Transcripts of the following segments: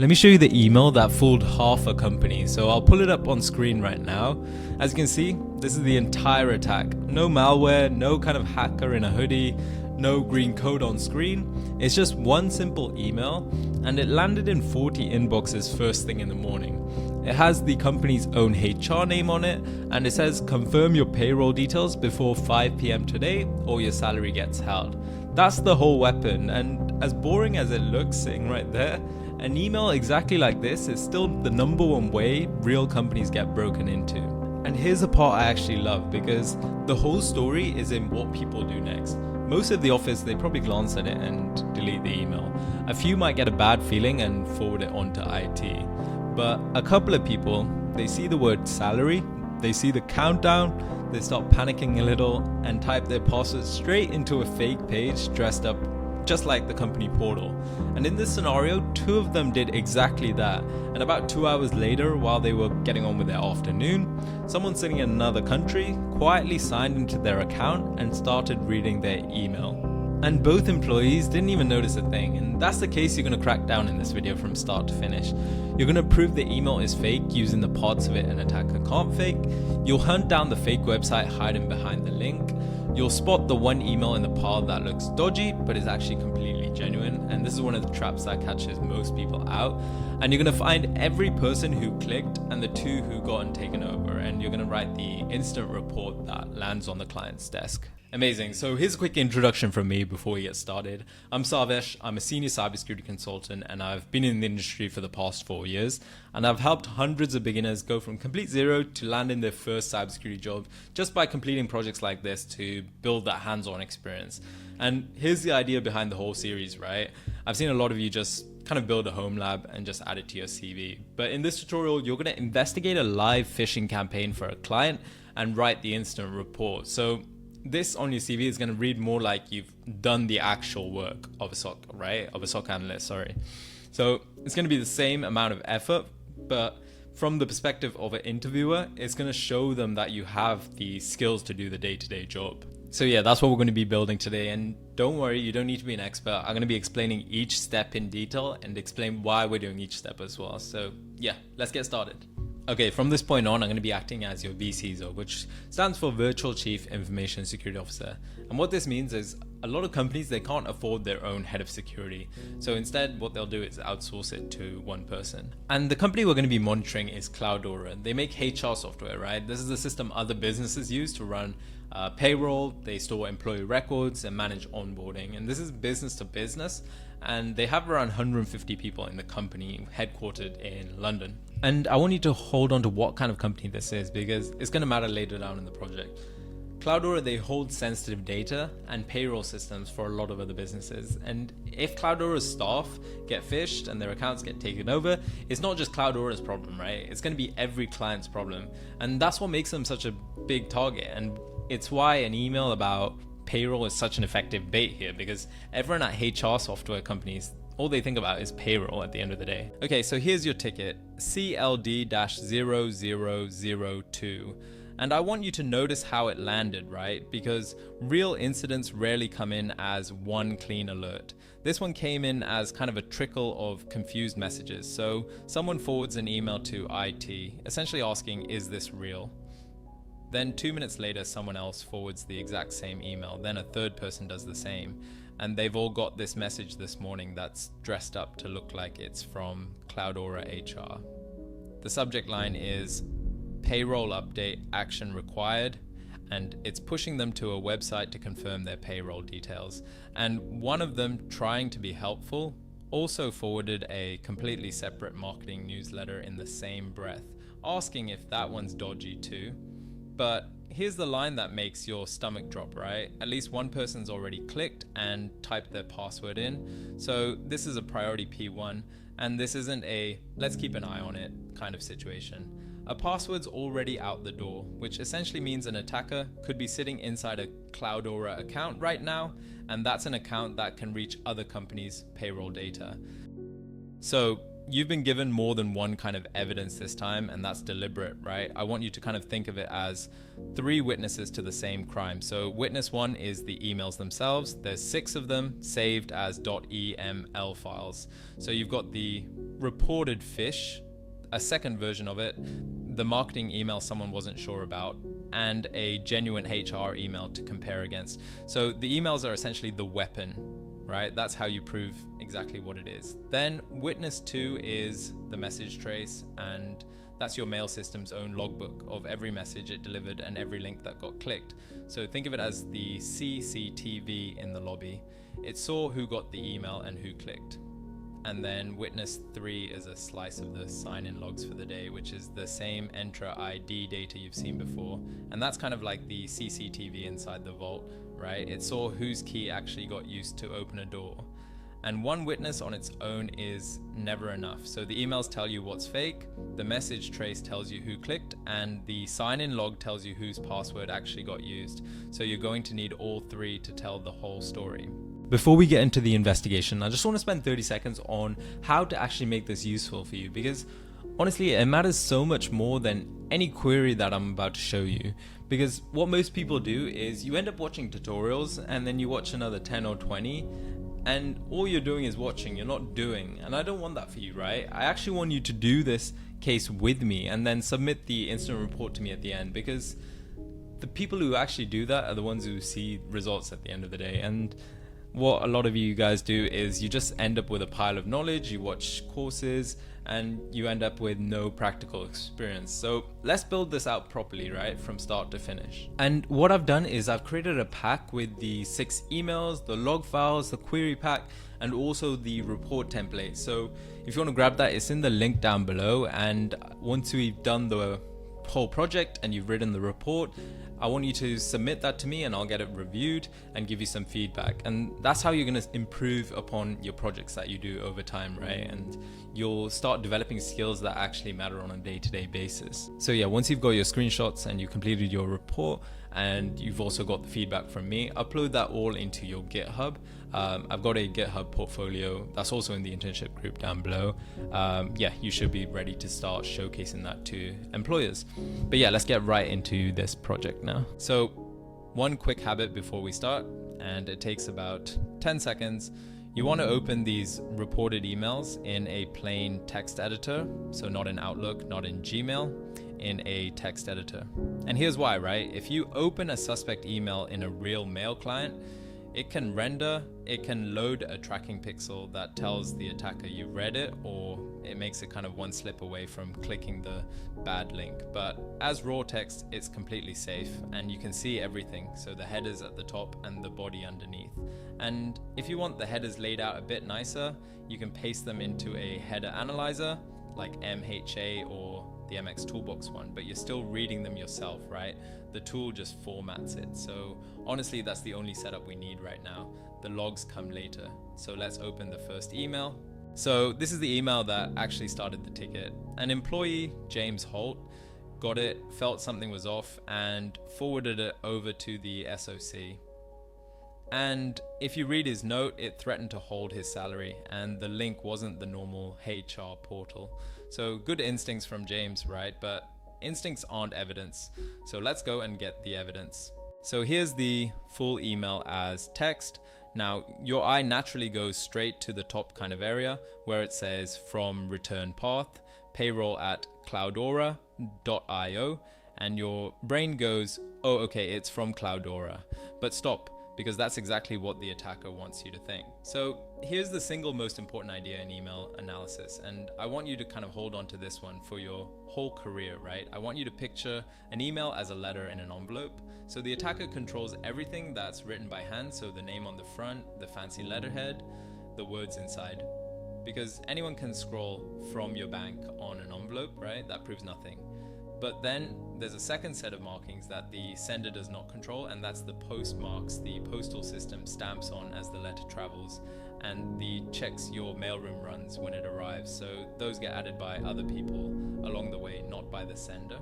Let me show you the email that fooled half a company. So I'll pull it up on screen right now. As you can see, this is the entire attack. No malware, no kind of hacker in a hoodie, no green code on screen. It's just one simple email, and it landed in 40 inboxes first thing in the morning. It has the company's own HR name on it, and it says confirm your payroll details before 5 p.m. today or your salary gets held. That's the whole weapon, and as boring as it looks sitting right there, an email exactly like this is still the number one way real companies get broken into. And here's the part I actually love, because the whole story is in what people do next. Most of the office, they probably glance at it and delete the email. A few might get a bad feeling and forward it on to IT. But a couple of people, they see the word salary, they see the countdown, they start panicking a little and type their password straight into a fake page dressed up just like the company portal. And in this scenario, 2 of them did exactly that. And about 2 hours later, while they were getting on with their afternoon, someone sitting in another country quietly signed into their account and started reading their email. And both employees didn't even notice a thing. And that's the case you're going to crack down in this video from start to finish. You're going to prove the email is fake using the parts of it an attacker can't fake. You'll hunt down the fake website hiding behind the link. You'll spot the one email in the pile that looks dodgy but is actually completely genuine, and this is one of the traps that catches most people out. And you're going to find every person who clicked and the 2 who got taken over, and you're going to write the instant report that lands on the client's desk. Amazing. So here's a quick introduction from me before we get started. I'm Sarvesh. I'm a senior cybersecurity consultant, and I've been in the industry for the past 4 years. And I've helped hundreds of beginners go from complete zero to landing their first cybersecurity job just by completing projects like this to build that hands-on experience. And here's the idea behind the whole series, right? I've seen a lot of you just kind of build a home lab and just add it to your CV. But in this tutorial, you're going to investigate a live phishing campaign for a client and write the instant report. So this on your CV is going to read more like you've done the actual work of a SOC, right? Of a SOC analyst, sorry. So it's going to be the same amount of effort, but from the perspective of an interviewer, it's going to show them that you have the skills to do the day-to-day job. So yeah, that's what we're going to be building today. And don't worry, you don't need to be an expert. I'm going to be explaining each step in detail and explain why we're doing each step as well. So yeah, let's get started. Okay, from this point on, I'm going to be acting as your VCISO, which stands for Virtual Chief Information Security Officer. And what this means is a lot of companies, they can't afford their own head of security. So instead, what they'll do is outsource it to one person. And the company we're going to be monitoring is Cloudora. They make HR software, right? This is the system other businesses use to run payroll. They store employee records and manage onboarding. And this is business to business. And they have around 150 people in the company headquartered in London. And I want you to hold on to what kind of company this is, because it's going to matter later down in the project. Cloudora, they hold sensitive data and payroll systems for a lot of other businesses. And if Cloudora's staff get phished and their accounts get taken over, it's not just Cloudora's problem, right? It's going to be every client's problem. And that's what makes them such a big target. And it's why an email about payroll is such an effective bait here, because everyone at HR software companies, all they think about is payroll at the end of the day. Okay, so here's your ticket, CLD-0002. And I want you to notice how it landed, right? Because real incidents rarely come in as one clean alert. This one came in as kind of a trickle of confused messages. So someone forwards an email to IT, essentially asking, is this real? Then 2 minutes later, someone else forwards the exact same email. Then a third person does the same. And they've all got this message this morning that's dressed up to look like it's from Cloudora HR. The subject line is payroll update action required, and it's pushing them to a website to confirm their payroll details. And one of them, trying to be helpful, also forwarded a completely separate marketing newsletter in the same breath, asking if that one's dodgy too. But here's the line that makes your stomach drop, right? At least one person's already clicked and typed their password in. So this is a priority P1, and this isn't a let's keep an eye on it kind of situation. A password's already out the door, which essentially means an attacker could be sitting inside a Cloudora account right now, and that's an account that can reach other companies' payroll data. So you've been given more than one kind of evidence this time, and that's deliberate, right? I want you to kind of think of it as 3 witnesses to the same crime. So witness 1 is the emails themselves. There's 6 of them saved as .eml files. So you've got the reported phish, a second version of it, the marketing email someone wasn't sure about, and a genuine HR email to compare against. So the emails are essentially the weapon, right? That's how you prove exactly what it is. Then witness 2 is the message trace, and that's your mail system's own logbook of every message it delivered and every link that got clicked. So think of it as the CCTV in the lobby. It saw who got the email and who clicked. And then witness 3 is a slice of the sign-in logs for the day, which is the same Entra ID data you've seen before. And that's kind of like the CCTV inside the vault, right? It saw whose key actually got used to open a door. And one witness on its own is never enough. So the emails tell you what's fake, the message trace tells you who clicked, and the sign-in log tells you whose password actually got used. So you're going to need all 3 to tell the whole story. Before we get into the investigation, I just want to spend 30 seconds on how to actually make this useful for you, because honestly, it matters so much more than any query that I'm about to show you. Because what most people do is you end up watching tutorials and then you watch another 10 or 20 and all you're doing is watching, you're not doing. And I don't want that for you, right? I actually want you to do this case with me and then submit the incident report to me at the end, because the people who actually do that are the ones who see results at the end of the day. And what a lot of you guys do is you just end up with a pile of knowledge, you watch courses, and you end up with no practical experience. So let's build this out properly, right, from start to finish. And what I've done is I've created a pack with the 6 emails, the log files, the query pack, and also the report template. So if you want to grab that, it's in the link down below. And once we've done the whole project and you've written the report, I want you to submit that to me and I'll get it reviewed and give you some feedback. And that's how you're going to improve upon your projects that you do over time, right? And you'll start developing skills that actually matter on a day-to-day basis. So yeah, once you've got your screenshots and you completed your report and you've also got the feedback from me, upload that all into your GitHub. I've got a GitHub portfolio that's also in the internship group down below. Yeah, you should be ready to start showcasing that to employers. But yeah, let's get right into this project now. So one quick habit before we start, and it takes about 10 seconds. You want to open these reported emails in a plain text editor. So not in Outlook, not in Gmail, in a text editor. And here's why, right? If you open a suspect email in a real mail client, it can load a tracking pixel that tells the attacker you read it, or it makes it kind of one slip away from clicking the bad link. But as raw text, it's completely safe and you can see everything. So the headers at the top and the body underneath. And if you want the headers laid out a bit nicer, you can paste them into a header analyzer like MHA or the MX Toolbox one, but you're still reading them yourself, right? The tool just formats it. So honestly, that's the only setup we need right now. The logs come later. So let's open the first email. So this is the email that actually started the ticket. An employee, James Holt, got it, felt something was off, and forwarded it over to the SOC. And if you read his note, it threatened to hold his salary, and the link wasn't the normal HR portal. So good instincts from James, right? But instincts aren't evidence. So let's go and get the evidence. So here's the full email as text. Now, your eye naturally goes straight to the top kind of area where it says from return path, payroll at cloudora.io, and your brain goes, oh, okay, it's from Cloudora. But stop, because that's exactly what the attacker wants you to think. So here's the single most important idea in email analysis, and I want you to kind of hold on to this one for your whole career, right? I want you to picture an email as a letter in an envelope. So the attacker controls everything that's written by hand, so the name on the front, the fancy letterhead, the words inside. Because anyone can scroll from your bank on an envelope, right? That proves nothing. But then there's a second set of markings that the sender does not control, and that's the postmarks the postal system stamps on as the letter travels, and the checks your mailroom runs when it arrives. So those get added by other people along the way, not by the sender.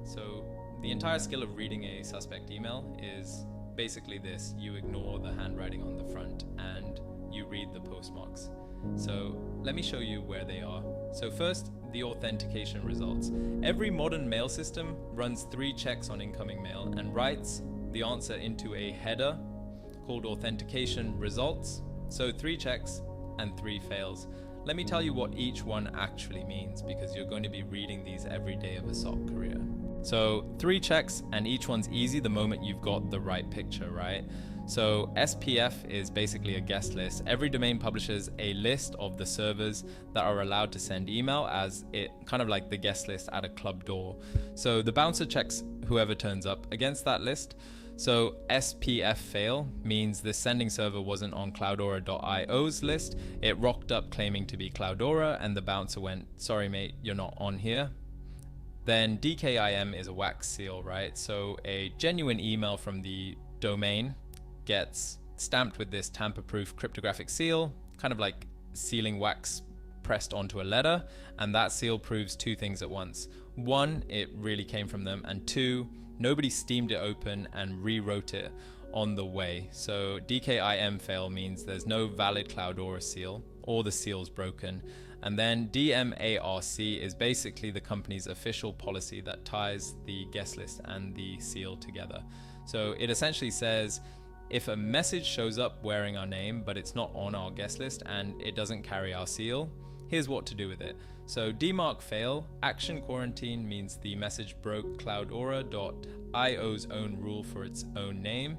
So the entire skill of reading a suspect email is basically this. You ignore the handwriting on the front and you read the postmarks. So let me show you where they are. So first, the authentication results. Every modern mail system runs 3 checks on incoming mail and writes the answer into a header called authentication results. So 3 checks and 3 fails. Let me tell you what each one actually means, because you're going to be reading these every day of a SOC career. So 3 checks, and each one's easy the moment you've got the right picture, right? So SPF is basically a guest list. Every domain publishes a list of the servers that are allowed to send email, as it kind of like the guest list at a club door. So the bouncer checks whoever turns up against that list. So SPF fail means the sending server wasn't on Cloudora.io's list. It rocked up claiming to be Cloudora, and the bouncer went, sorry mate, you're not on here. Then DKIM is a wax seal, right? So a genuine email from the domain gets stamped with this tamper-proof cryptographic seal, kind of like sealing wax pressed onto a letter, and that seal proves 2 things at once. 1, it really came from them, and 2, nobody steamed it open and rewrote it on the way. So DKIM fail means there's no valid Cloudora seal, or the seal's broken. And then DMARC is basically the company's official policy that ties the guest list and the seal together. So it essentially says, if a message shows up wearing our name, but it's not on our guest list and it doesn't carry our seal, here's what to do with it. So DMARC fail, action quarantine means the message broke Cloudora.io's own rule for its own name,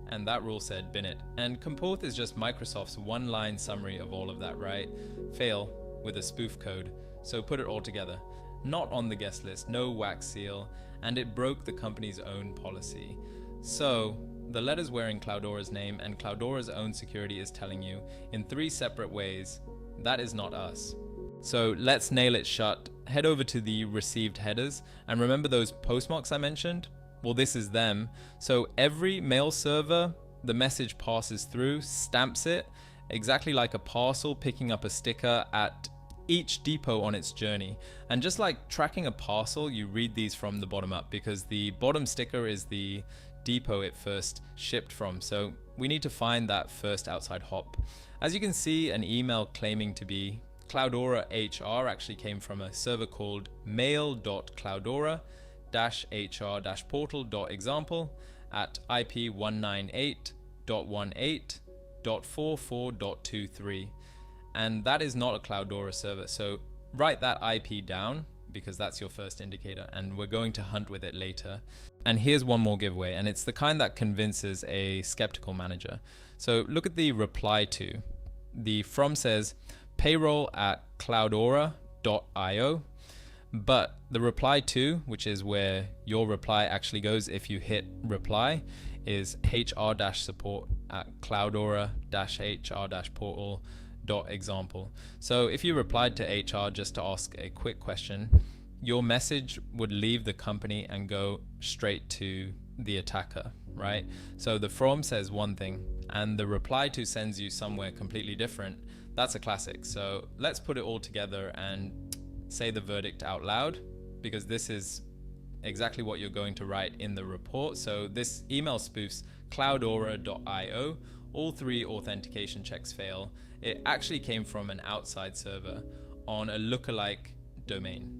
and that rule said bin it. And Comporth is just Microsoft's 1-line summary of all of that, right? Fail with a spoof code. So put it all together. Not on the guest list, no wax seal, and it broke the company's own policy. So the letter's wearing Cloudora's name, and Cloudora's own security is telling you in 3 separate ways, that is not us. So let's nail it shut. Head over to the received headers, and remember those postmarks I mentioned? Well, this is them. So every mail server the message passes through stamps it exactly like a parcel picking up a sticker at each depot on its journey. And just like tracking a parcel, you read these from the bottom up, because the bottom sticker is the depot it first shipped from. So we need to find that first outside hop. As you can see, an email claiming to be Cloudora HR actually came from a server called mail.cloudora-hr-portal.example at IP 198.18.44.23. And that is not a Cloudora server. So write that IP down, because that's your first indicator, and we're going to hunt with it later. And here's one more giveaway, and it's the kind that convinces a skeptical manager. So look at the reply to. The from says payroll at cloudora.io, but the reply to, which is where your reply actually goes if you hit reply, is hr-support at cloudora-hr-portal.example. So if you replied to HR just to ask a quick question, your message would leave the company and go straight to the attacker, right? So the from says one thing and the reply to sends you somewhere completely different. That's a classic. So let's put it all together and say the verdict out loud, because this is exactly what you're going to write in the report. So this email spoofs cloudora.io. All 3 authentication checks fail. It actually came from an outside server on a lookalike domain.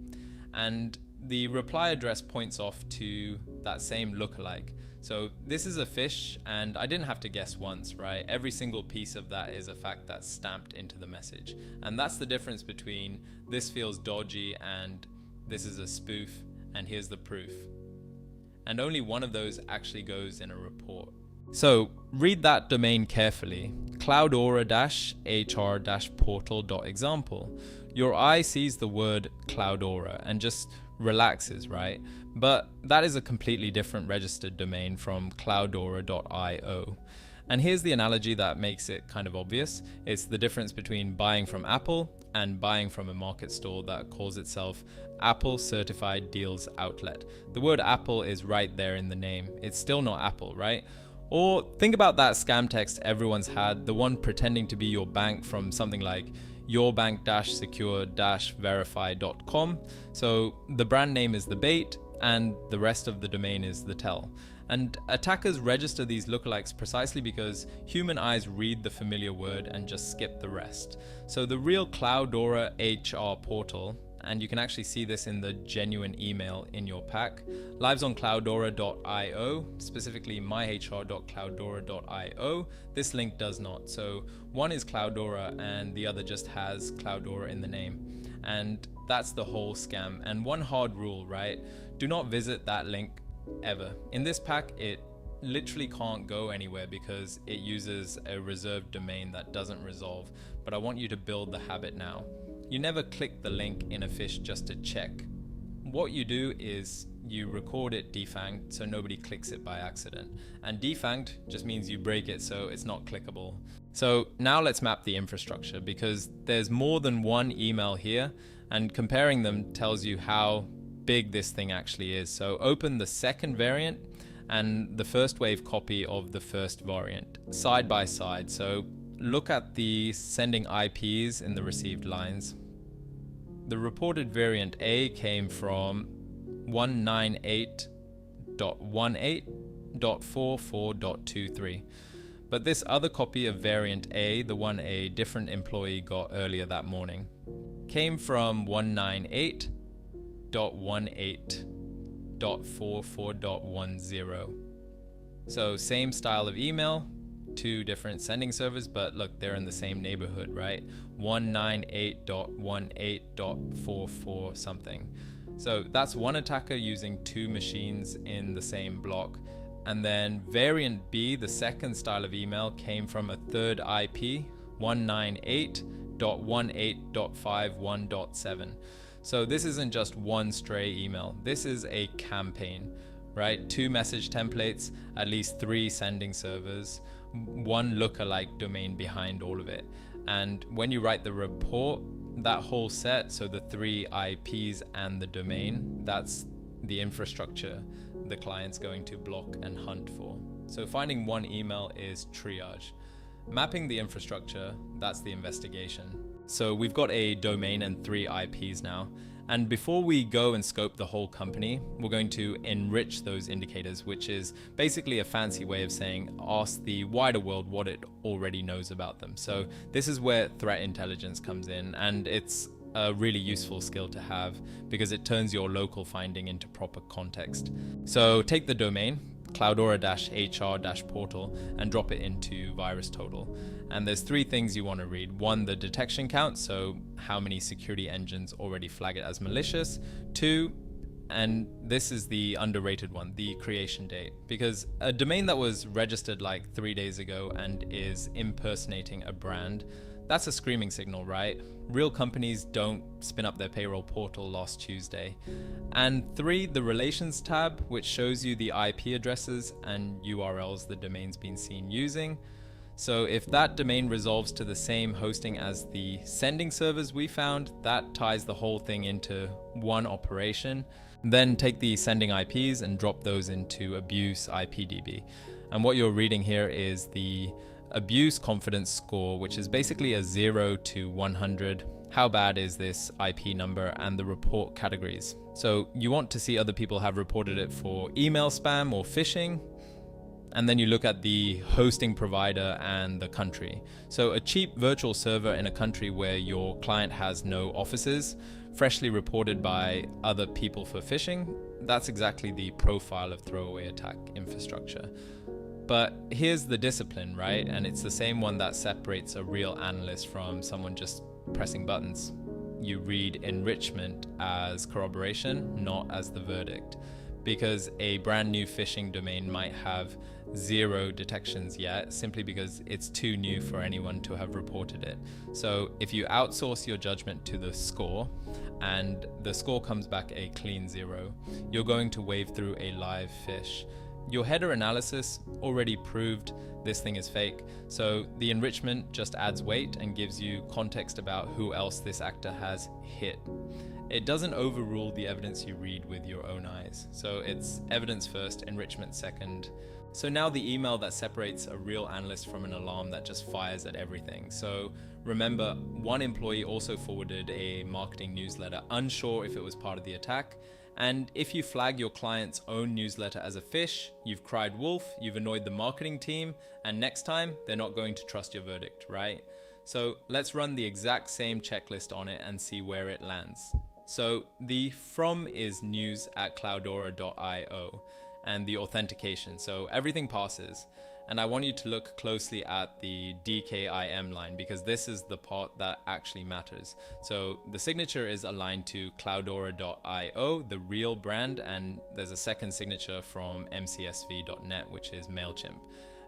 And the reply address points off to that same lookalike. So this is a phish, and I didn't have to guess once, right? Every single piece of that is a fact that's stamped into the message. And that's the difference between this feels dodgy and this is a spoof, and here's the proof. And only one of those actually goes in a report. So read that domain carefully, cloudora-hr-portal.example. Your eye sees the word Cloudora and just relaxes, right? But that is a completely different registered domain from cloudora.io. And here's the analogy that makes it kind of obvious. It's the difference between buying from Apple and buying from a market store that calls itself Apple Certified Deals Outlet. The word Apple is right there in the name. It's still not Apple, right? Or think about that scam text everyone's had, the one pretending to be your bank from something like yourbank-secure-verify.com. So the brand name is the bait and the rest of the domain is the tell. And attackers register these lookalikes precisely because human eyes read the familiar word and just skip the rest. So the real Cloudora HR portal, and you can actually see this in the genuine email in your pack, lives on cloudora.io, specifically myhr.cloudora.io. This link does not. So one is Cloudora and the other just has Cloudora in the name. And that's the whole scam. And one hard rule, right? Do not visit that link ever. In this pack, it literally can't go anywhere because it uses a reserved domain that doesn't resolve. But I want you to build the habit now. You never click the link in a phish just to check. What you do is you record it defanged so nobody clicks it by accident. And defanged just means you break it so it's not clickable. So now let's map the infrastructure because there's more than one email here, and comparing them tells you how big this thing actually is. So open the second variant and the first wave copy of the first variant side by side. So look at the sending IPs in the received lines. The reported variant A came from 198.18.44.23. But this other copy of variant A, the one a different employee got earlier that morning, came from 198.18.44.10. So same style of email, two different sending servers, but look, they're in the same neighborhood, right? 198.18.44 something. So that's one attacker using two machines in the same block. And then variant B, the second style of email, came from a third IP, 198.18.51.7. So this isn't just one stray email. This is a campaign, right? Two message templates, at least three sending servers, one lookalike domain behind all of it. And when you write the report, that whole set, so the three IPs and the domain, that's the infrastructure the client's going to block and hunt for. So finding one email is triage. Mapping the infrastructure, that's the investigation. So we've got a domain and three IPs now. And before we go and scope the whole company, we're going to enrich those indicators, which is basically a fancy way of saying ask the wider world what it already knows about them. So this is where threat intelligence comes in, and it's a really useful skill to have because it turns your local finding into proper context. So take the domain, cloudora-hr-portal, and drop it into VirusTotal. And there's three things you want to read. One, the detection count, so how many security engines already flag it as malicious. Two, and this is the underrated one, the creation date, because a domain that was registered like 3 days ago and is impersonating a brand, that's a screaming signal, right? Real companies don't spin up their payroll portal last Tuesday. And three, the relations tab, which shows you the IP addresses and URLs the domain's been seen using. So if that domain resolves to the same hosting as the sending servers we found, that ties the whole thing into one operation. Then take the sending IPs and drop those into abuse IPDB. And what you're reading here is the abuse confidence score, which is basically a 0 to 100. How bad is this IP number, and the report categories. So you want to see other people have reported it for email spam or phishing. And then you look at the hosting provider and the country. So a cheap virtual server in a country where your client has no offices, freshly reported by other people for phishing, that's exactly the profile of throwaway attack infrastructure. But here's the discipline, right? And it's the same one that separates a real analyst from someone just pressing buttons. You read enrichment as corroboration, not as the verdict. Because a brand new phishing domain might have 0 detections yet, simply because it's too new for anyone to have reported it. So if you outsource your judgment to the score, and the score comes back a clean 0, you're going to wave through a live phish. Your header analysis already proved this thing is fake, so the enrichment just adds weight and gives you context about who else this actor has hit. It doesn't overrule the evidence you read with your own eyes. So it's evidence first, enrichment second. So now the email that separates a real analyst from an alarm that just fires at everything. So remember, one employee also forwarded a marketing newsletter, unsure if it was part of the attack, And if you flag your client's own newsletter as a phish, you've cried wolf, you've annoyed the marketing team, and next time they're not going to trust your verdict, right? So let's run the exact same checklist on it and see where it lands. So the from is news at cloudora.io and the authentication. So everything passes. And I want you to look closely at the DKIM line because this is the part that actually matters. So the signature is aligned to cloudora.io, the real brand, and there's a second signature from mcsv.net, which is MailChimp.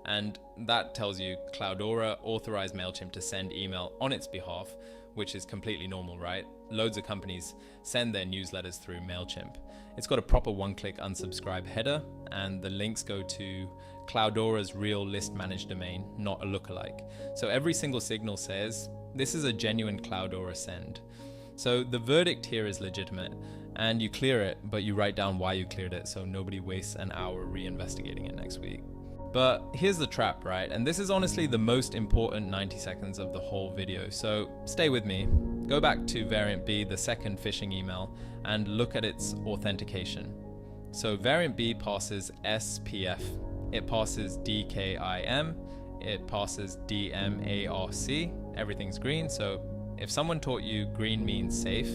And that tells you Cloudora authorized MailChimp to send email on its behalf, which is completely normal, right? Loads of companies send their newsletters through MailChimp. It's got a proper one-click unsubscribe header, and the links go to Cloudora's real list managed domain, not a lookalike. So every single signal says, this is a genuine Cloudora send. So the verdict here is legitimate, and you clear it, but you write down why you cleared it so nobody wastes an hour re-investigating it next week. But here's the trap, right? And this is honestly the most important 90 seconds of the whole video, so stay with me. Go back to variant B, the second phishing email, and look at its authentication. So variant B passes SPF, it passes DKIM, it passes DMARC, everything's green. So if someone taught you green means safe,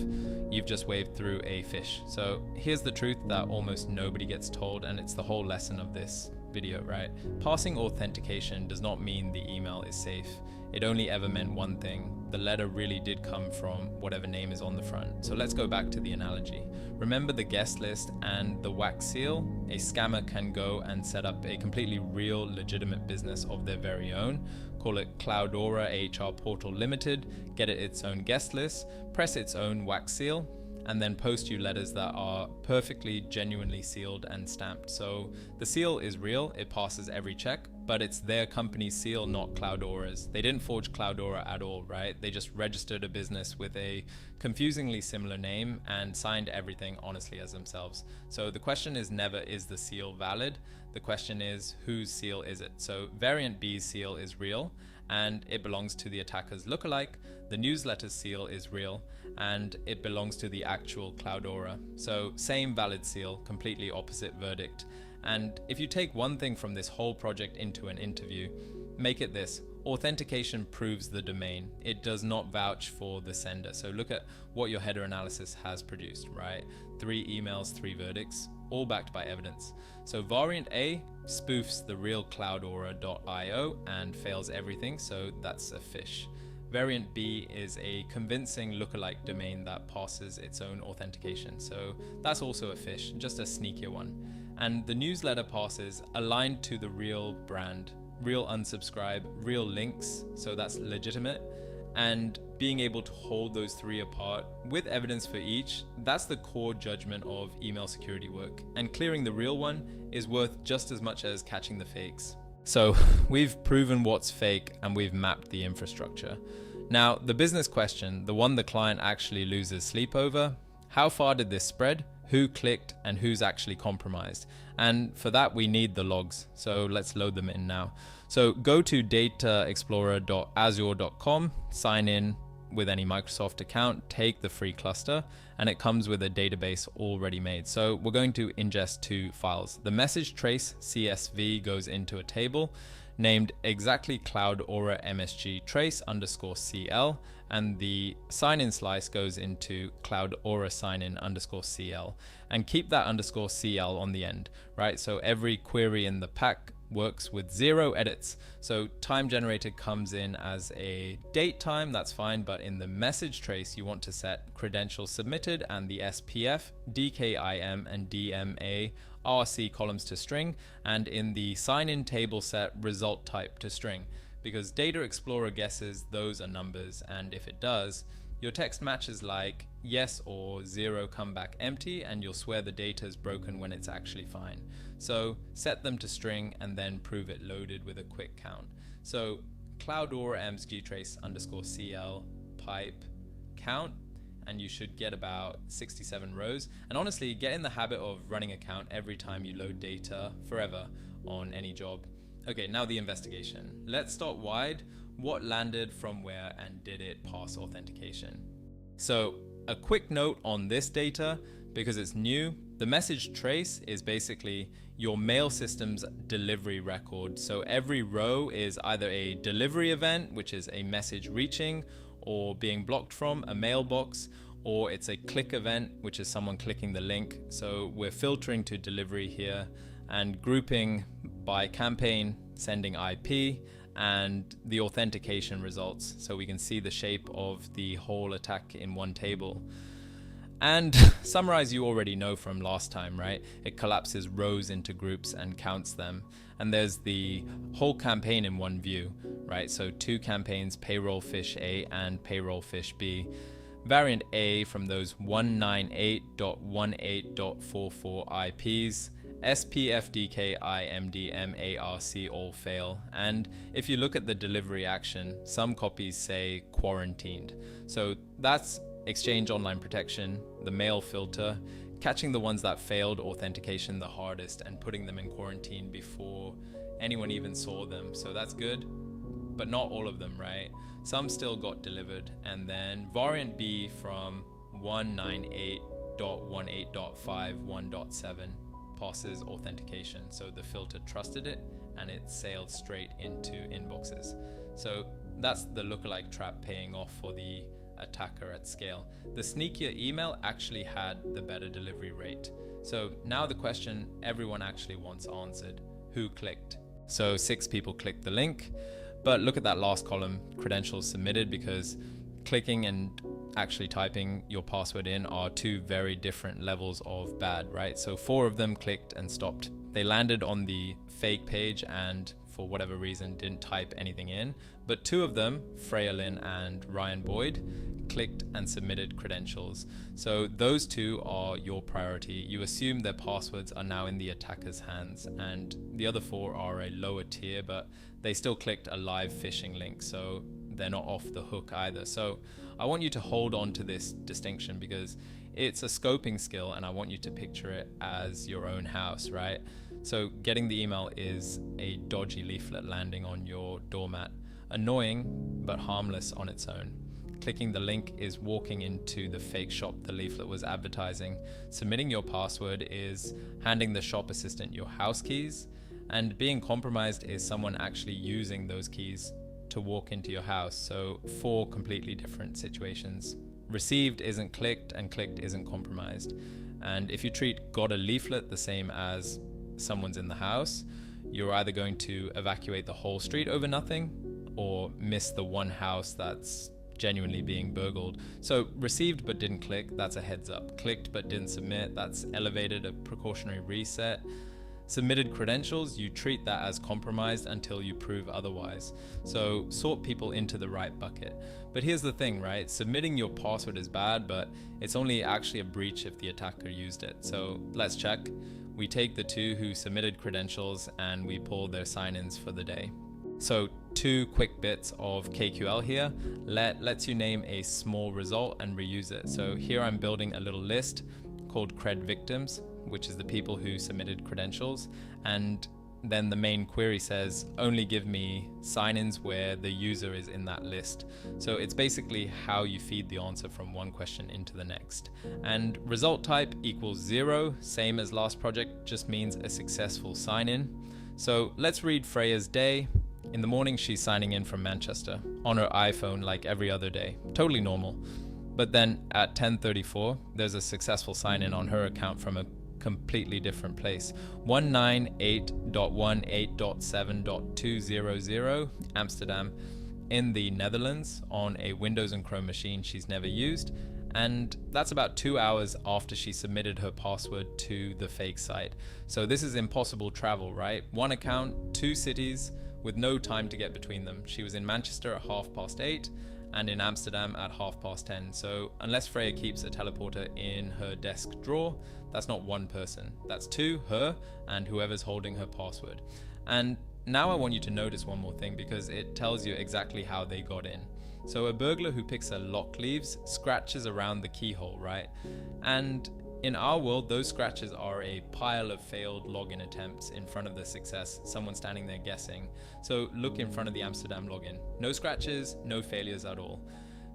you've just waved through a phish. So here's the truth that almost nobody gets told, and it's the whole lesson of this video, right? Passing authentication does not mean the email is safe. It only ever meant one thing. The letter really did come from whatever name is on the front. So let's go back to the analogy. Remember the guest list and the wax seal? A scammer can go and set up a completely real, legitimate business of their very own. Call it Cloudora HR Portal Limited, get it its own guest list, press its own wax seal, and then post you letters that are perfectly, genuinely sealed and stamped. So the seal is real, it passes every check, but it's their company's seal, not Cloudora's. They didn't forge Cloudora at all, right? They just registered a business with a confusingly similar name and signed everything honestly as themselves. So the question is never, is the seal valid? The question is, whose seal is it? So variant B's seal is real, and it belongs to the attacker's lookalike. The newsletter's seal is real, and it belongs to the actual Cloudora. So same valid seal, completely opposite verdict. And if you take one thing from this whole project into an interview, make it this: authentication proves the domain. It does not vouch for the sender. So look at what your header analysis has produced, right? 3 emails, 3 verdicts, all backed by evidence. So variant A spoofs the real Cloudora.io and fails everything, so that's a phish. Variant B is a convincing lookalike domain that passes its own authentication, so that's also a phish, just a sneakier one. And the newsletter passes aligned to the real brand, real unsubscribe, real links, so that's legitimate. And being able to hold those 3 apart with evidence for each, that's the core judgment of email security work. And clearing the real one is worth just as much as catching the fakes. So we've proven what's fake and we've mapped the infrastructure. Now, the business question, the one the client actually loses sleep over: how far did this spread? Who clicked and who's actually compromised? And for that, we need the logs. So let's load them in now. So go to dataexplorer.azure.com, sign in with any Microsoft account, take the free cluster, and it comes with a database already made. So we're going to ingest 2 files. The message trace CSV goes into a table named exactly Cloudora MSG trace _CL, and the sign-in slice goes into Cloudora sign-in _CL, and keep that _CL on the end, right? So every query in the pack works with 0 edits. So time generated comes in as a date time, that's fine, but in the message trace you want to set credentials submitted and the SPF, DKIM and DMARC columns to string, and in the sign-in table set result type to string, because Data Explorer guesses those are numbers, and if it does, your text matches like yes or 0 come back empty, and you'll swear the data is broken when it's actually fine. So set them to string and then prove it loaded with a quick count. So Cloudora MSG trace _CL pipe count, and you should get about 67 rows. And honestly, get in the habit of running a count every time you load data forever on any job. Okay, now the investigation. Let's start wide. What landed from where, and did it pass authentication? So a quick note on this data: because it's new. The message trace is basically your mail system's delivery record. So every row is either a delivery event, which is a message reaching or being blocked from a mailbox, or it's a click event, which is someone clicking the link. So we're filtering to delivery here and grouping by campaign, sending IP, and the authentication results. So we can see the shape of the whole attack in one table. And summarize, you already know from last time, right? It collapses rows into groups and counts them. And there's the whole campaign in one view, right? So 2 campaigns, payroll fish A and payroll fish B. Variant A from those 198.18.44 IPs, SPFDK, IMD, MARC all fail. And if you look at the delivery action, some copies say quarantined. So that's Exchange Online Protection, the mail filter, catching the ones that failed authentication the hardest and putting them in quarantine before anyone even saw them. So that's good, but not all of them, right? Some still got delivered. And then variant B from 198.18.51.7 passes authentication. So the filter trusted it and it sailed straight into inboxes. So that's the lookalike trap paying off for the attacker at scale. The sneakier email actually had the better delivery rate. So now the question everyone actually wants answered: who clicked? So 6 people clicked the link, but look at that last column, credentials submitted, because clicking and actually typing your password in are 2 very different levels of bad, right? So 4 of them clicked and stopped. They landed on the fake page and for whatever reason didn't type anything in, but 2 of them, Freya Lynn and Ryan Boyd, clicked and submitted credentials. So those 2 are your priority. You assume their passwords are now in the attacker's hands, and the other 4 are a lower tier, but they still clicked a live phishing link, so they're not off the hook either. So I want you to hold on to this distinction because it's a scoping skill, and I want you to picture it as your own house, right? So getting the email is a dodgy leaflet landing on your doormat. Annoying, but harmless on its own. Clicking the link is walking into the fake shop the leaflet was advertising. Submitting your password is handing the shop assistant your house keys. And being compromised is someone actually using those keys to walk into your house. So 4 completely different situations. Received isn't clicked, and clicked isn't compromised. And if you treat got a leaflet the same as someone's in the house, you're either going to evacuate the whole street over nothing or miss the one house that's genuinely being burgled. So received but didn't click, that's a heads up. Clicked but didn't submit, that's elevated, a precautionary reset. Submitted credentials, you treat that as compromised until you prove otherwise. So sort people into the right bucket. But here's the thing, right? Submitting your password is bad, but it's only actually a breach if the attacker used it. So let's check. We take the 2 who submitted credentials and we pull their sign-ins for the day. So 2 quick bits of KQL here. Lets you name a small result and reuse it. So here I'm building a little list called cred victims, which is the people who submitted credentials. And then the main query says, only give me sign-ins where the user is in that list. So it's basically how you feed the answer from one question into the next. And result type equals 0, same as last project, just means a successful sign-in. So let's read Freya's day. In the morning, she's signing in from Manchester on her iPhone like every other day. Totally normal. But then at 10:34, there's a successful sign-in on her account from a completely different place. 198.18.7.200 Amsterdam in the Netherlands on a Windows and Chrome machine she's never used. And that's about 2 hours after she submitted her password to the fake site. So this is impossible travel, right? 1 account, 2 cities, with no time to get between them. She was in Manchester at 8:30 and in Amsterdam at 10:30. So unless Freya keeps a teleporter in her desk drawer, that's not 1 person. That's 2, her, and whoever's holding her password. And now I want you to notice one more thing because it tells you exactly how they got in. So a burglar who picks a lock leaves scratches around the keyhole, right? And in our world, those scratches are a pile of failed login attempts in front of the success, someone standing there guessing. So look in front of the Amsterdam login. No scratches, no failures at all.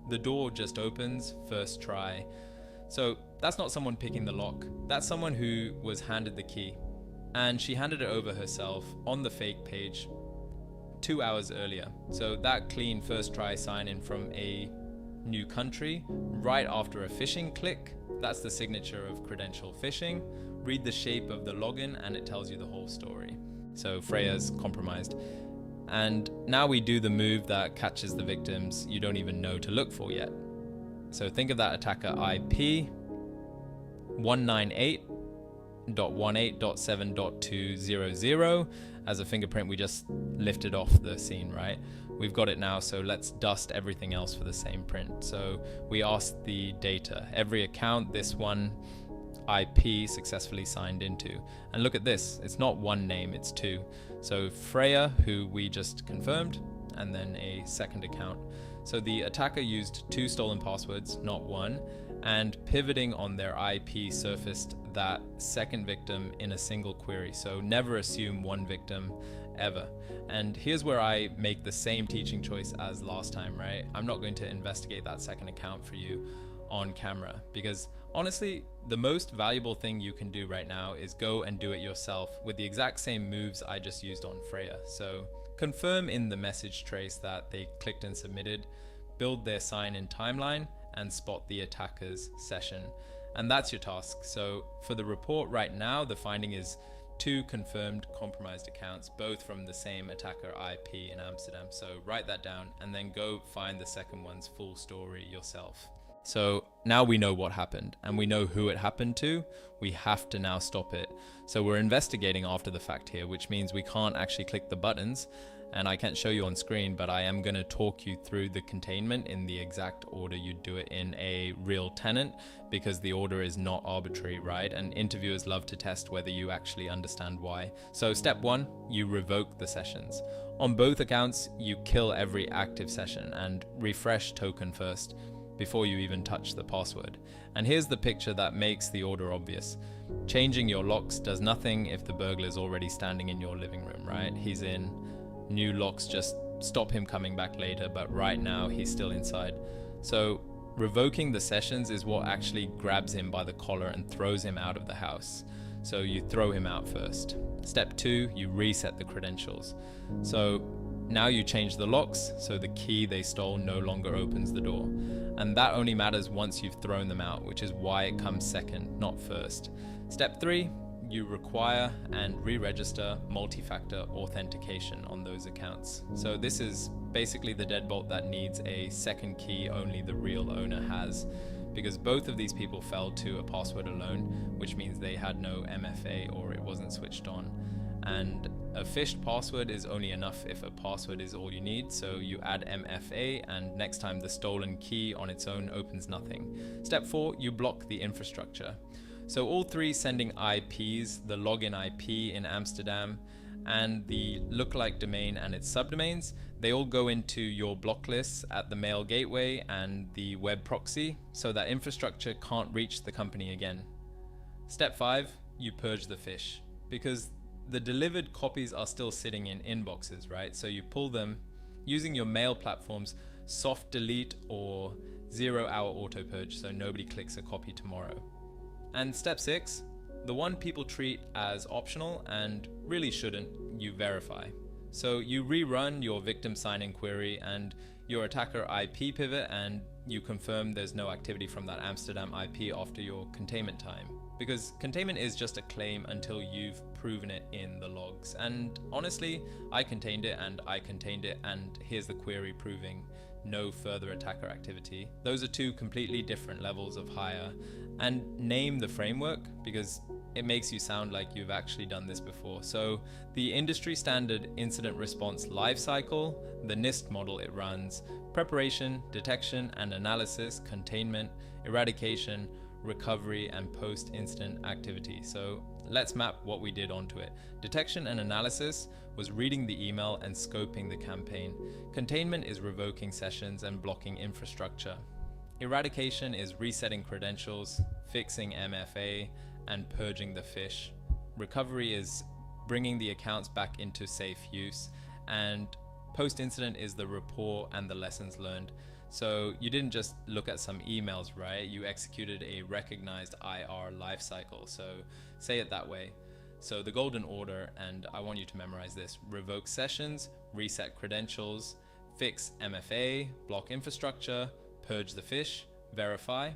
The door just opens, first try. So that's not someone picking the lock. That's someone who was handed the key, and she handed it over herself on the fake page 2 hours earlier. So that clean first try sign in from a new country right after a phishing click, that's the signature of credential phishing. Read the shape of the login and it tells you the whole story. So Freya's compromised. And now we do the move that catches the victims you don't even know to look for yet. So think of that attacker IP 198.18.7.200 as a fingerprint we just lifted off the scene, right? We've got it now, so let's dust everything else for the same print. So we asked the data, every account this one IP successfully signed into. And look at this, it's not one name, it's two. So Freya, who we just confirmed, and then a second account. So the attacker used 2 stolen passwords, not one, and pivoting on their IP surfaced that second victim in a single query. So never assume one victim ever. And here's where I make the same teaching choice as last time, right? I'm not going to investigate that second account for you on camera, because honestly, the most valuable thing you can do right now is go and do it yourself with the exact same moves I just used on Freya. So confirm in the message trace that they clicked and submitted, build their sign-in timeline, and spot the attacker's session. And that's your task. So for the report right now, the finding is 2 confirmed compromised accounts, both from the same attacker IP in Amsterdam. So write that down and then go find the second one's full story yourself. So now we know what happened and we know who it happened to. We have to now stop it. So we're investigating after the fact here, which means we can't actually click the buttons, and I can't show you on screen, but I am going to talk you through the containment in the exact order you do it in a real tenant, because the order is not arbitrary, right? And interviewers love to test whether you actually understand why. So step 1, you revoke the sessions. On both accounts, you kill every active session and refresh token first before you even touch the password. And here's the picture that makes the order obvious. Changing your locks does nothing if the burglar is already standing in your living room, right? He's in. New locks just stop him coming back later, but right now he's still inside. So revoking the sessions is what actually grabs him by the collar and throws him out of the house. So you throw him out first. Step 2, you reset the credentials. So now you change the locks, so the key they stole no longer opens the door. And that only matters once you've thrown them out, which is why it comes second, not first. Step 3, you require and re-register multi-factor authentication on those accounts. So this is basically the deadbolt that needs a second key only the real owner has, because both of these people fell to a password alone, which means they had no MFA or it wasn't switched on. And a phished password is only enough if a password is all you need, so you add MFA and next time the stolen key on its own opens nothing. Step 4, you block the infrastructure. So all 3 sending IPs, the login IP in Amsterdam and the lookalike domain and its subdomains, they all go into your block lists at the mail gateway and the web proxy, so that infrastructure can't reach the company again. Step 5, you purge the phish, because the delivered copies are still sitting in inboxes, right? So you pull them using your mail platform's soft delete or 0-hour auto purge, so nobody clicks a copy tomorrow. And step 6, the one people treat as optional and really shouldn't, you verify. So you rerun your victim sign-in query and your attacker IP pivot, and you confirm there's no activity from that Amsterdam IP after your containment time. Because containment is just a claim until you've proven it in the logs. And honestly, I contained it, and here's the query proving no further attacker activity. Those are 2 completely different levels of hire. And name the framework, because it makes you sound like you've actually done this before. So the industry standard incident response lifecycle, the NIST model it runs: preparation, detection and analysis, containment, eradication, recovery, and post-incident activity. So let's map what we did onto it. Detection and analysis was reading the email and scoping the campaign. Containment is revoking sessions and blocking infrastructure. Eradication is resetting credentials, fixing MFA, and purging the phish. Recovery is bringing the accounts back into safe use. And post-incident is the report and the lessons learned. So you didn't just look at some emails, right? You executed a recognized IR lifecycle. So say it that way. So the golden order, and I want you to memorize this: revoke sessions, reset credentials, fix MFA, block infrastructure, purge the phish, verify.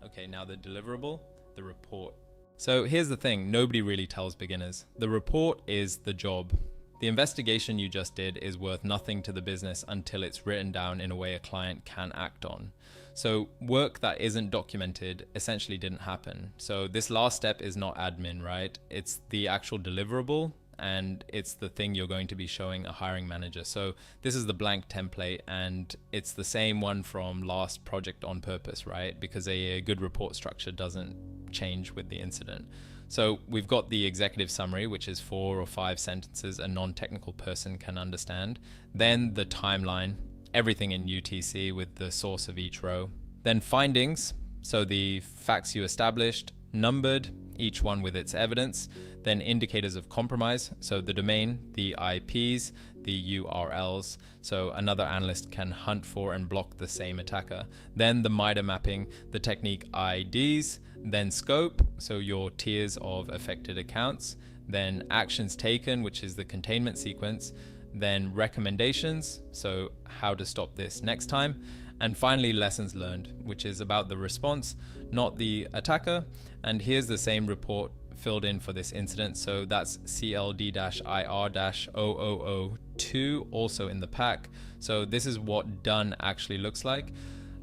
Okay, now the deliverable, the report. So here's the thing, nobody really tells beginners. The report is the job. The investigation you just did is worth nothing to the business until it's written down in a way a client can act on. So work that isn't documented essentially didn't happen. So this last step is not admin, right? It's the actual deliverable, and it's the thing you're going to be showing a hiring manager. So this is the blank template, and it's the same one from last project on purpose, right? Because a good report structure doesn't change with the incident. So we've got the executive summary, which is 4 or 5 sentences a non-technical person can understand. Then the timeline, everything in UTC with the source of each row. Then findings, so the facts you established, numbered, each one with its evidence. Then indicators of compromise, so the domain, the IPs, the URLs, so another analyst can hunt for and block the same attacker. Then the MITRE mapping, the technique IDs, then scope, so your tiers of affected accounts, then actions taken, which is the containment sequence, then recommendations, so how to stop this next time, and finally lessons learned, which is about the response, not the attacker. And here's the same report filled in for this incident, so that's CLD-IR-0002, also in the pack. So this is what done actually looks like.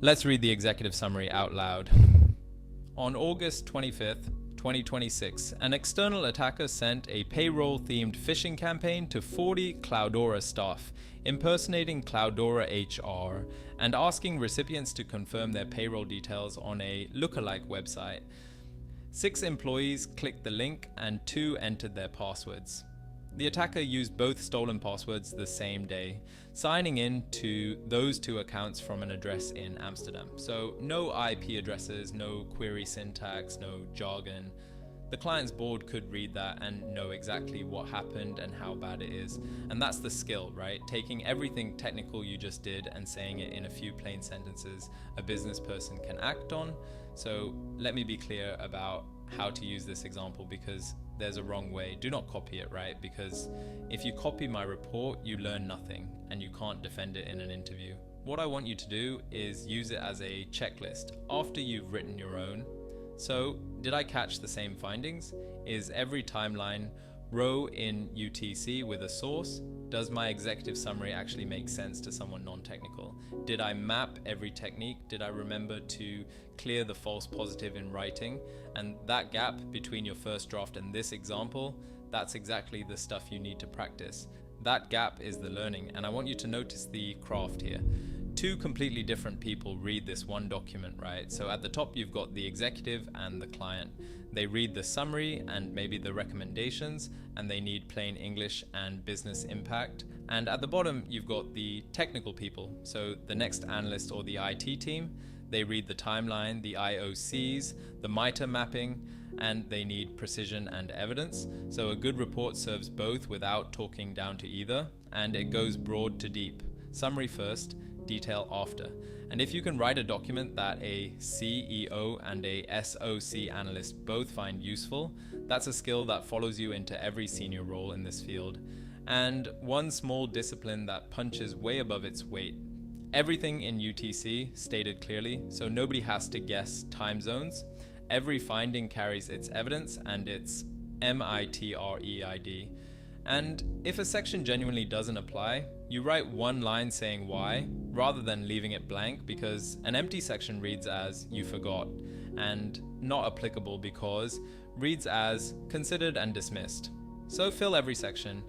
Let's read the executive summary out loud. On August 25th, 2026, an external attacker sent a payroll-themed phishing campaign to 40 Cloudora staff, impersonating Cloudora HR and asking recipients to confirm their payroll details on a lookalike website. 6 employees clicked the link and 2 entered their passwords. The attacker used both stolen passwords the same day, signing in to those 2 accounts from an address in Amsterdam. So no IP addresses, no query syntax, no jargon. The client's board could read that and know exactly what happened and how bad it is. And that's the skill, right? Taking everything technical you just did and saying it in a few plain sentences a business person can act on. So let me be clear about how to use this example, because there's a wrong way. Do not copy it, right? Because if you copy my report, you learn nothing and you can't defend it in an interview. What I want you to do is use it as a checklist after you've written your own. So, did I catch the same findings? Is every timeline row in UTC with a source? Does my executive summary actually make sense to someone non-technical? Did I map every technique? Did I remember to clear the false positive in writing? And that gap between your first draft and this example, that's exactly the stuff you need to practice. That gap is the learning, and I want you to notice the craft here. 2 completely different people read this one document, right? So at the top you've got the executive and the client. They read the summary and maybe the recommendations, and they need plain English and business impact. And at the bottom you've got the technical people, so the next analyst or the IT team. They read the timeline, the IOCs, the MITRE mapping, and they need precision and evidence. So a good report serves both without talking down to either, and it goes broad to deep. Summary first, detail after. And if you can write a document that a CEO and a SOC analyst both find useful, that's a skill that follows you into every senior role in this field. And one small discipline that punches way above its weight. Everything in UTC stated clearly, so nobody has to guess time zones. Every finding carries its evidence and its MITREID. And if a section genuinely doesn't apply, you write one line saying why, rather than leaving it blank, because an empty section reads as "you forgot," and not applicable because reads as "considered and dismissed." So fill every section.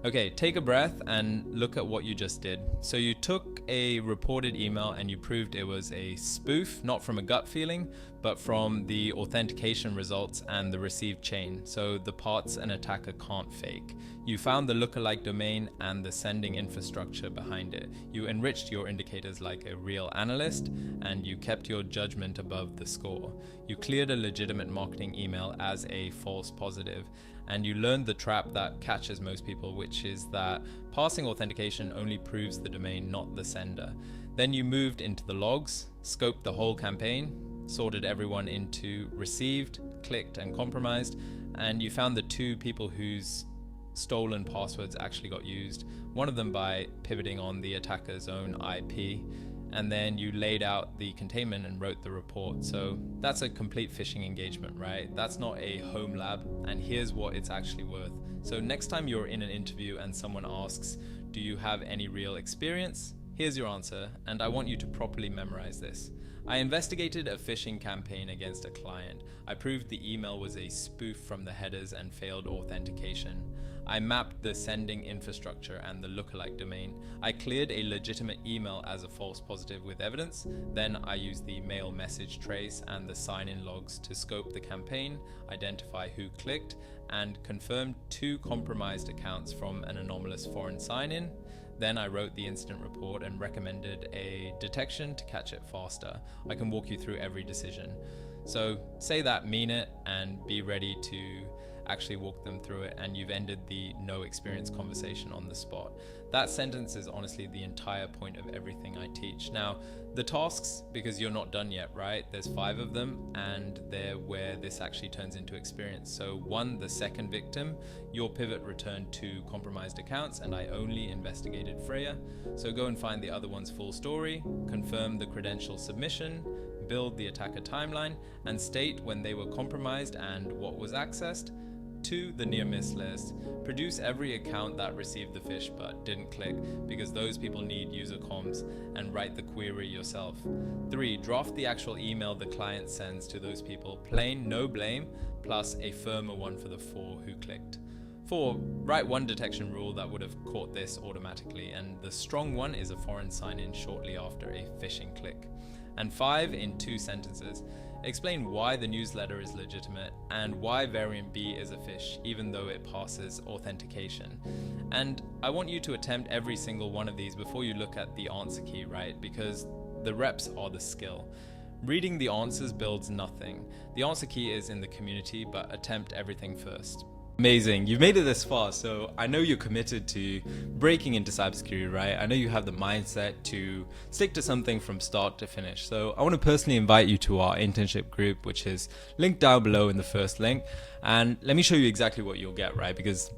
Okay, take a breath and look at what you just did. So you took a reported email and you proved it was a spoof, not from a gut feeling, but from the authentication results and the received chain, so the parts an attacker can't fake. You found the lookalike domain and the sending infrastructure behind it. You enriched your indicators like a real analyst, and you kept your judgment above the score. You cleared a legitimate marketing email as a false positive, and you learned the trap that catches most people, which is that passing authentication only proves the domain, not the sender. Then you moved into the logs, scoped the whole campaign, sorted everyone into received, clicked, and compromised, and you found the 2 people whose stolen passwords actually got used, one of them by pivoting on the attacker's own IP, and then you laid out the containment and wrote the report. So that's a complete phishing engagement, right? That's not a home lab, and here's what it's actually worth. So next time you're in an interview and someone asks, do you have any real experience? Here's your answer, and I want you to properly memorize this. I investigated a phishing campaign against a client. I proved the email was a spoof from the headers and failed authentication. I mapped the sending infrastructure and the lookalike domain. I cleared a legitimate email as a false positive with evidence. Then I used the mail message trace and the sign-in logs to scope the campaign, identify who clicked, and confirm 2 compromised accounts from an anomalous foreign sign-in. Then I wrote the incident report and recommended a detection to catch it faster. I can walk you through every decision. So say that, mean it, and be ready to actually walk them through it, and you've ended the no experience conversation on the spot. That sentence is honestly the entire point of everything I teach. Now, the tasks, because you're not done yet, right? There's 5 of them, and they're where this actually turns into experience. So 1, the second victim, your pivot returned 2 compromised accounts, and I only investigated Freya. So go and find the other one's full story, confirm the credential submission, build the attacker timeline, and state when they were compromised and what was accessed. 2, the near miss list. Produce every account that received the phish but didn't click, because those people need user comms, and write the query yourself. 3, draft the actual email the client sends to those people, plain, no blame, plus a firmer one for the 4 who clicked. 4, write 1 detection rule that would have caught this automatically, and the strong one is a foreign sign-in shortly after a phishing click. And 5, in 2 sentences, explain why the newsletter is legitimate and why variant B is a phish, even though it passes authentication. And I want you to attempt every single one of these before you look at the answer key, right? Because the reps are the skill. Reading the answers builds nothing. The answer key is in the community, but attempt everything first. Amazing, you've made it this far, so I know you're committed to breaking into cybersecurity, right? I know you have the mindset to stick to something from start to finish. So I want to personally invite you to our internship group, which is linked down below in the first link. And let me show you exactly what you'll get, right? Because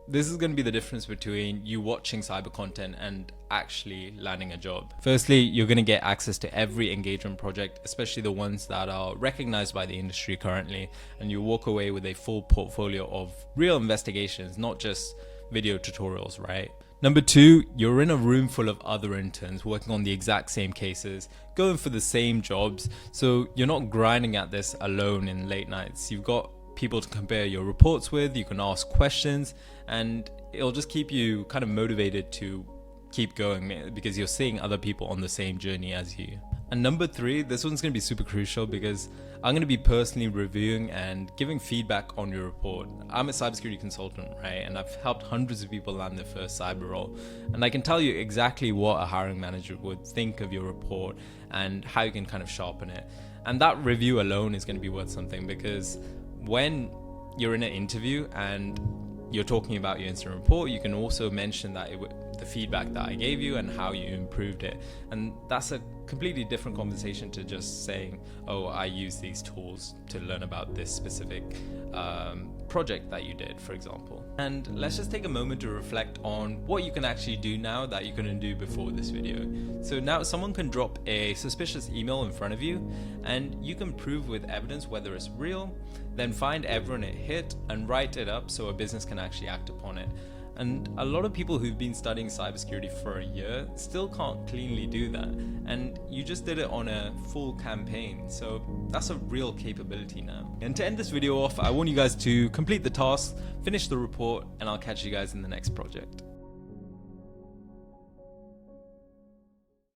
this is going to be the difference between you watching cyber content and actually landing a job. Firstly, you're going to get access to every engagement project, especially the ones that are recognized by the industry currently, and you walk away with a full portfolio of real investigations, not just video tutorials, right? Number 2, you're in a room full of other interns working on the exact same cases, going for the same jobs, so you're not grinding at this alone in late nights. You've got people to compare your reports with, you can ask questions, and it'll just keep you kind of motivated to keep going because you're seeing other people on the same journey as you. And number 3, this one's going to be super crucial because I'm going to be personally reviewing and giving feedback on your report. I'm a cybersecurity consultant, right? And I've helped hundreds of people land their first cyber role. And I can tell you exactly what a hiring manager would think of your report and how you can kind of sharpen it. And that review alone is going to be worth something, because when you're in an interview and you're talking about your incident report, you can also mention that the feedback that I gave you and how you improved it. And that's a completely different conversation to just saying, oh, I use these tools to learn about this specific project that you did, for example. And let's just take a moment to reflect on what you can actually do now that you couldn't do before this video. So now someone can drop a suspicious email in front of you, and you can prove with evidence whether it's real, then find everyone it hit and write it up so a business can actually act upon it. And a lot of people who've been studying cybersecurity for a year still can't cleanly do that. And you just did it on a full campaign. So that's a real capability now. And to end this video off, I want you guys to complete the task, finish the report, and I'll catch you guys in the next project.